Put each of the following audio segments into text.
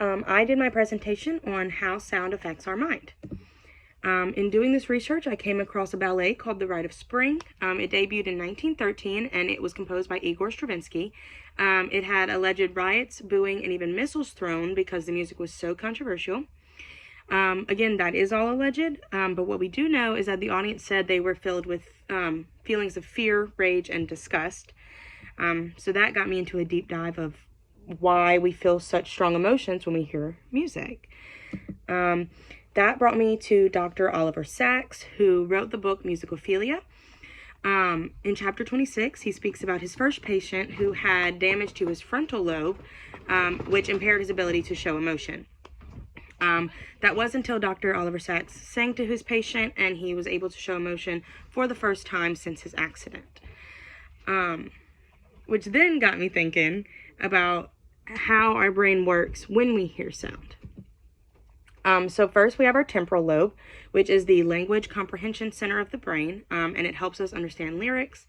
I did my presentation on how sound affects our mind. In doing this research, I came across a ballet called The Rite of Spring. It debuted in 1913, and it was composed by Igor Stravinsky. It had alleged riots, booing, and even missiles thrown because the music was so controversial. Again, that is all alleged, but what we do know is that the audience said they were filled with feelings of fear, rage, and disgust. So that got me into a deep dive of why we feel such strong emotions when we hear music. That brought me to Dr. Oliver Sacks, who wrote the book Musicophilia. In chapter 26, he speaks about his first patient who had damage to his frontal lobe, which impaired his ability to show emotion. That was until Dr. Oliver Sacks sang to his patient and he was able to show emotion for the first time since his accident. Which then got me thinking about how our brain works when we hear sound. So first we have our temporal lobe, which is the language comprehension center of the brain, and it helps us understand lyrics.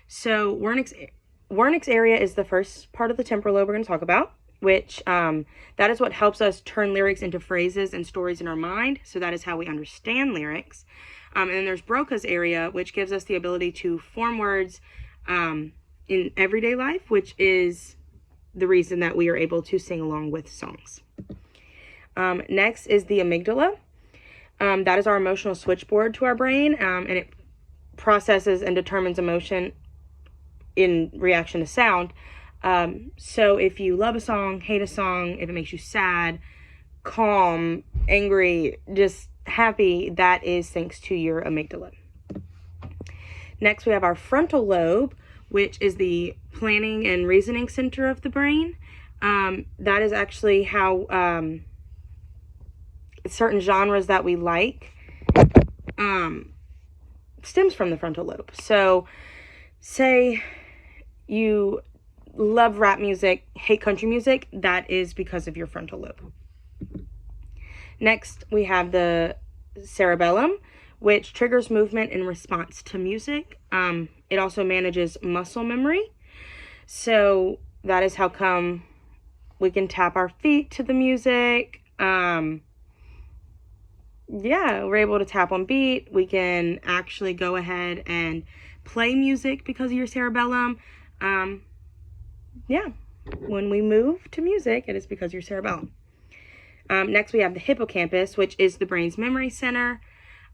So Wernicke's area is the first part of the temporal lobe we're going to talk about, which that is what helps us turn lyrics into phrases and stories in our mind. So that is how we understand lyrics. And then there's Broca's area, which gives us the ability to form words in everyday life, which is the reason that we are able to sing along with songs. Next is the amygdala. That is our emotional switchboard to our brain, and it processes and determines emotion in reaction to sound. So if you love a song, hate a song, if it makes you sad, calm, angry, just happy, that is thanks to your amygdala. Next, we have our frontal lobe, which is the planning and reasoning center of the brain. That is actually how certain genres that we like stems from the frontal lobe. So say you love rap music, hate country music, that is because of your frontal lobe. Next, we have the cerebellum, which triggers movement in response to music. It also manages muscle memory. So that is how come we can tap our feet to the music. We're able to tap on beat. We can actually go ahead and play music because of your cerebellum. When we move to music, it is because of your cerebellum. Next, we have the hippocampus, which is the brain's memory center.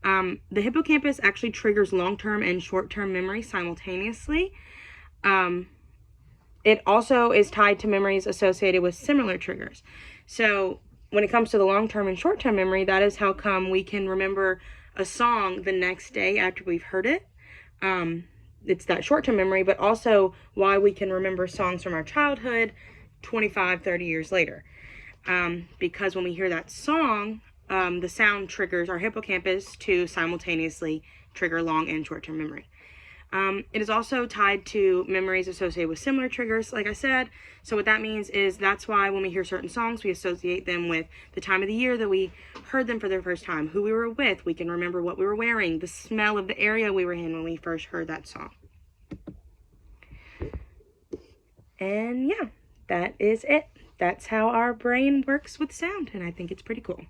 The hippocampus actually triggers long-term and short-term memory simultaneously. It also is tied to memories associated with similar triggers. So when it comes to the long-term and short-term memory, that is how come we can remember a song the next day after we've heard it. It's that short-term memory, but also why we can remember songs from our childhood 25, 30 years later. Because when we hear that song, the sound triggers our hippocampus to simultaneously trigger long and short-term memory. It is also tied to memories associated with similar triggers, like I said. So what that means is that's why when we hear certain songs, we associate them with the time of the year that we heard them for the first time, who we were with. We can remember what we were wearing, the smell of the area we were in when we first heard that song. And yeah, that is it. That's how our brain works with sound, and I think it's pretty cool.